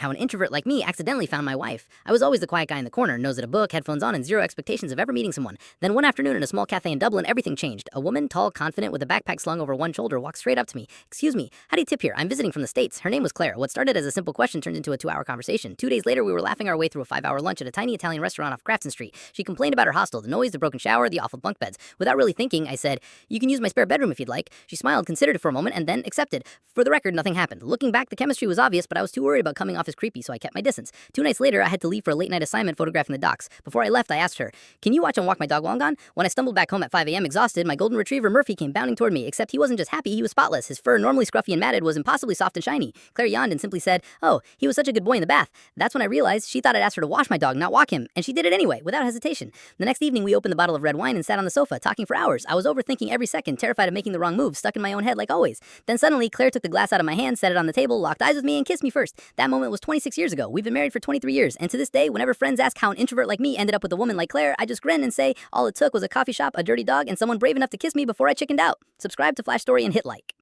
How an introvert like me accidentally found my wife. I was always the quiet guy in the corner, nose at a book, headphones on, and zero expectations of ever meeting someone. Then one afternoon in a small cafe in Dublin, everything changed. A woman, tall, confident, with a backpack slung over one shoulder, walked straight up to me. "Excuse me, how do you tip here? I'm visiting from the States." Her name was Claire. What started as a simple question turned into a 2-hour conversation. 2 days later, we were laughing our way through a 5-hour lunch at a tiny Italian restaurant off Grafton Street. She complained about her hostel, the noise, the broken shower, the awful bunk beds. Without really thinking, I said, "You can use my spare bedroom if you'd like." She smiled, considered it for a moment, and then accepted. For the record, nothing happened. Looking back, the chemistry was obvious, but I was too worried about coming off as creepy, so I kept my distance. 2 nights later, I had to leave for a late-night assignment photographing the docks. Before I left, I asked her, "Can you watch and walk my dog while I'm gone?" When I stumbled back home at 5 a.m. exhausted, my golden retriever Murphy came bounding toward me, except he wasn't just happy, he was spotless. His fur, normally scruffy and matted, was impossibly soft and shiny. Claire yawned and simply said, "Oh, he was such a good boy in the bath." That's when I realized she thought I'd asked her to wash my dog, not walk him, and she did it anyway, without hesitation. The next evening, we opened the bottle of red wine and sat on the sofa, talking for hours. I was overthinking every second, terrified of making the wrong move, stuck in my own head like always. Then suddenly, Claire took the glass out of my hand, set it on the table, locked eyes with me, and kissed me first. That moment was 26 years ago. We've been married for 23 years, and to this day, whenever friends ask how an introvert like me ended up with a woman like Claire, I just grin and say, all it took was a coffee shop, a dirty dog, and someone brave enough to kiss me before I chickened out. Subscribe to Flash Story and hit like.